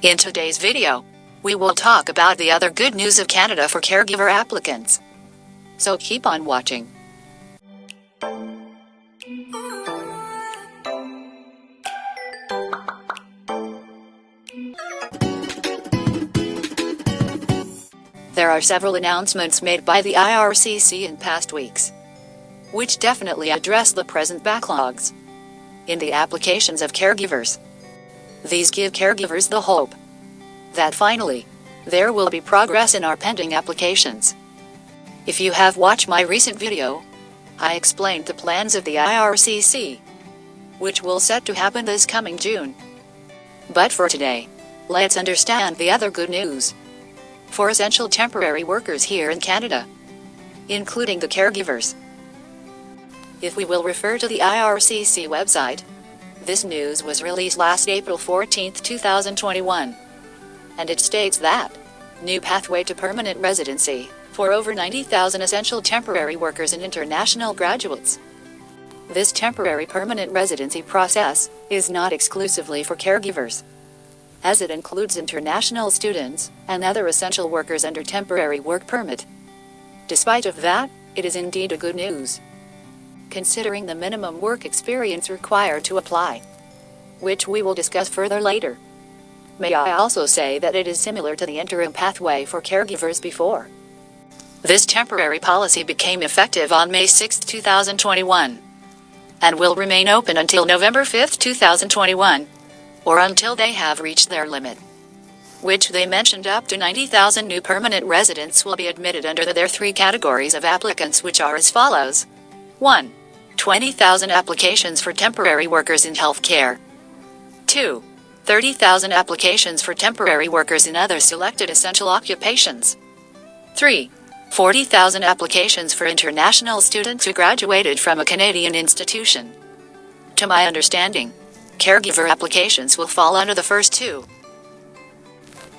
In today's video, we will talk about the other good news of Canada for caregiver applicants. So keep on watching. There are several announcements made by the IRCC in past weeks, which definitely address the present backlogs in the applications of caregivers. These give caregivers the hope that finally, there will be progress in our pending applications. If you have watched my recent video, I explained the plans of the IRCC, which will set to happen this coming June. But for today, let's understand the other good news for essential temporary workers here in Canada, including the caregivers. If we will refer to the IRCC website, this news was released last April 14, 2021, and it states that new pathway to permanent residency for over 90,000 essential temporary workers and international graduates. This temporary permanent residency process is not exclusively for caregivers, as it includes international students and other essential workers under temporary work permit. Despite of that, it is indeed a good news, considering the minimum work experience required to apply, which we will discuss further later. May I also say that it is similar to the interim pathway for caregivers before. This temporary policy became effective on May 6, 2021, and will remain open until November 5, 2021, or until they have reached their limit, which they mentioned up to 90,000 new permanent residents will be admitted under their three categories of applicants, which are as follows. 1. 20,000 applications for temporary workers in healthcare. 2. 30,000 applications for temporary workers in other selected essential occupations. 3. 40,000 applications for international students who graduated from a Canadian institution. To my understanding, caregiver applications will fall under the first two.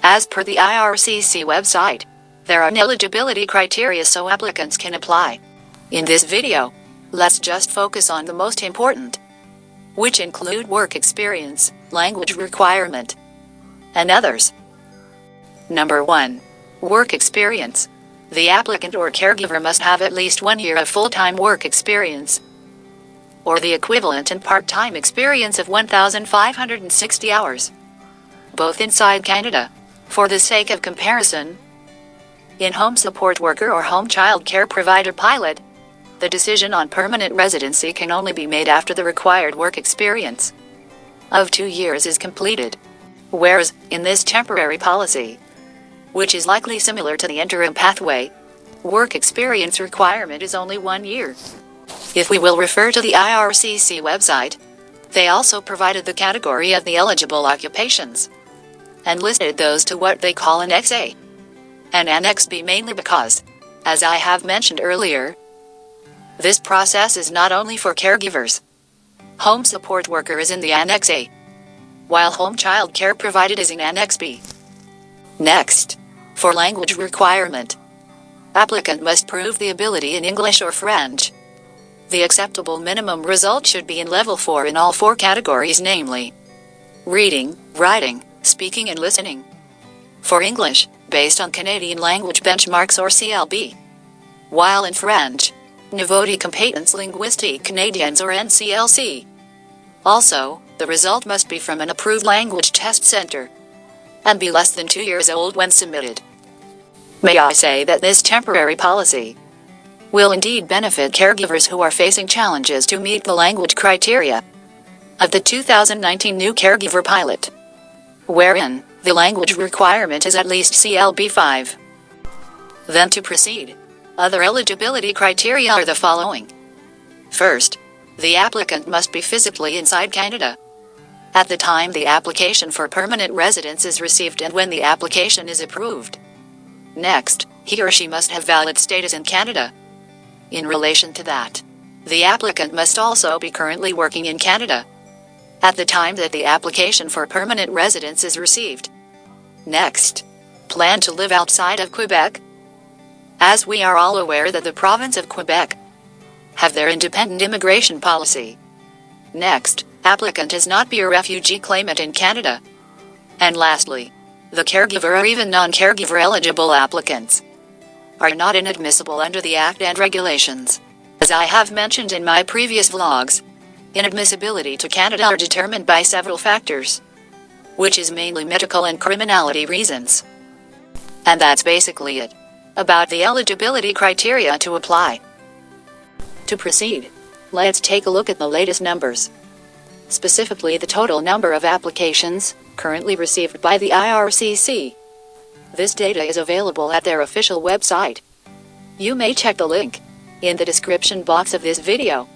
As per the IRCC website, there are eligibility criteria so applicants can apply. In this video, let's just focus on the most important, which include work experience, language requirement, and others. Number 1. Work experience. The applicant or caregiver must have at least 1 year of full-time work experience, or the equivalent in part-time experience of 1,560 hours, both inside Canada. For the sake of comparison, in home support worker or home child care provider pilot, the decision on permanent residency can only be made after the required work experience of 2 years is completed, whereas, in this temporary policy, which is likely similar to the interim pathway, work experience requirement is only 1 year. If we will refer to the IRCC website, they also provided the category of the eligible occupations, and listed those to what they call Annex A and Annex B, mainly because, as I have mentioned earlier, this process is not only for caregivers. Home support worker is in the Annex A, while home child care provided is in Annex B. Next, for language requirement, applicant must prove the ability in English or French. The acceptable minimum result should be in level 4 in all 4 categories, namely reading, writing, speaking and listening. For English, based on Canadian language benchmarks or CLB, while in French, Niveau de compétence linguistique canadiens or NCLC. Also, the result must be from an approved language test center and be less than 2 years old when submitted. May I say that this temporary policy will indeed benefit caregivers who are facing challenges to meet the language criteria of the 2019 new caregiver pilot, wherein the language requirement is at least CLB 5. Then to proceed, other eligibility criteria are the following. First, the applicant must be physically inside Canada at the time the application for permanent residence is received and when the application is approved. Next, he or she must have valid status in Canada. In relation to that, the applicant must also be currently working in Canada at the time that the application for permanent residence is received. Next, plan to live outside of Quebec, as we are all aware that the province of Quebec have their independent immigration policy. Next, applicant is not be a refugee claimant in Canada, And lastly, the caregiver or even non-caregiver eligible applicants are not inadmissible under the Act and regulations. As I have mentioned in my previous vlogs, inadmissibility to Canada are determined by several factors, which is mainly medical and criminality reasons. And that's basically it about the eligibility criteria to apply. To proceed, let's take a look at the latest numbers. Specifically the total number of applications currently received by the IRCC. This data is available at their official website. You may check the link in the description box of this video.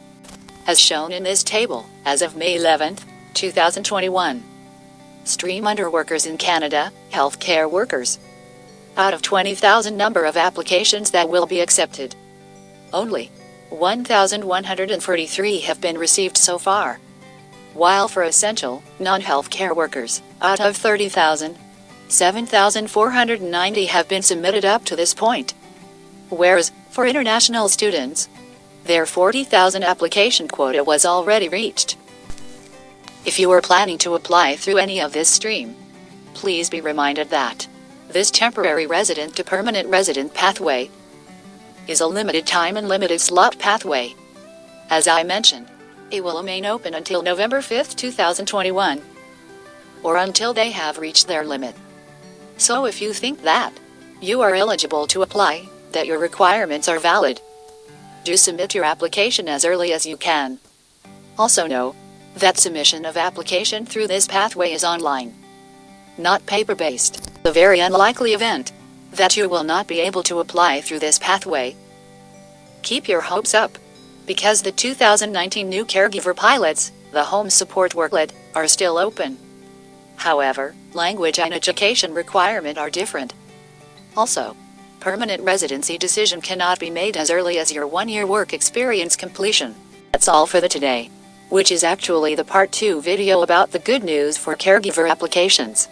As shown in this table, as of May 11, 2021, stream under workers in Canada, healthcare workers. Out of 20,000 number of applications that will be accepted, only 1,143 have been received so far. While for essential, non-healthcare workers, out of 30,000, 7,490 have been submitted up to this point. Whereas, for international students, their 40,000 application quota was already reached. If you are planning to apply through any of this stream, please be reminded that this temporary resident to permanent resident pathway is a limited time and limited slot pathway. As I mentioned, it will remain open until November 5, 2021, or until they have reached their limit. So if you think that you are eligible to apply, that your requirements are valid, do submit your application as early as you can. Also know that submission of application through this pathway is online, not paper-based. The very unlikely event that you will not be able to apply through this pathway, keep your hopes up, because the 2019 new caregiver pilots, the home support worklet, are still open. However, language and education requirement are different. Also, permanent residency decision cannot be made as early as your 1-year work experience completion. That's all for the today, which is actually the part 2 video about the good news for caregiver applications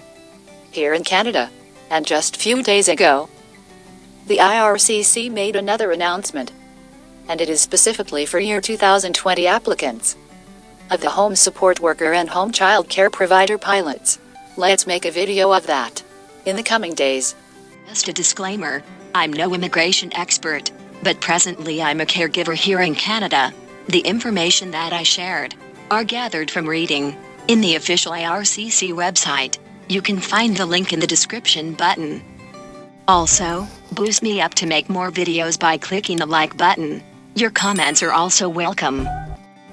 here in Canada. And just few days ago, the IRCC made another announcement, and it is specifically for year 2020 applicants of the home support worker and home child care provider pilots. Let's make a video of that in the coming days. Just a disclaimer, I'm no immigration expert, but presently I'm a caregiver here in Canada. The information that I shared are gathered from reading in the official IRCC website. You can find the link in the description button. Also, boost me up to make more videos by clicking the like button. Your comments are also welcome.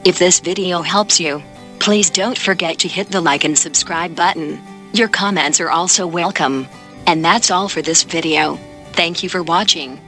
If this video helps you, please don't forget to hit the like and subscribe button. Your comments are also welcome. And that's all for this video. Thank you for watching.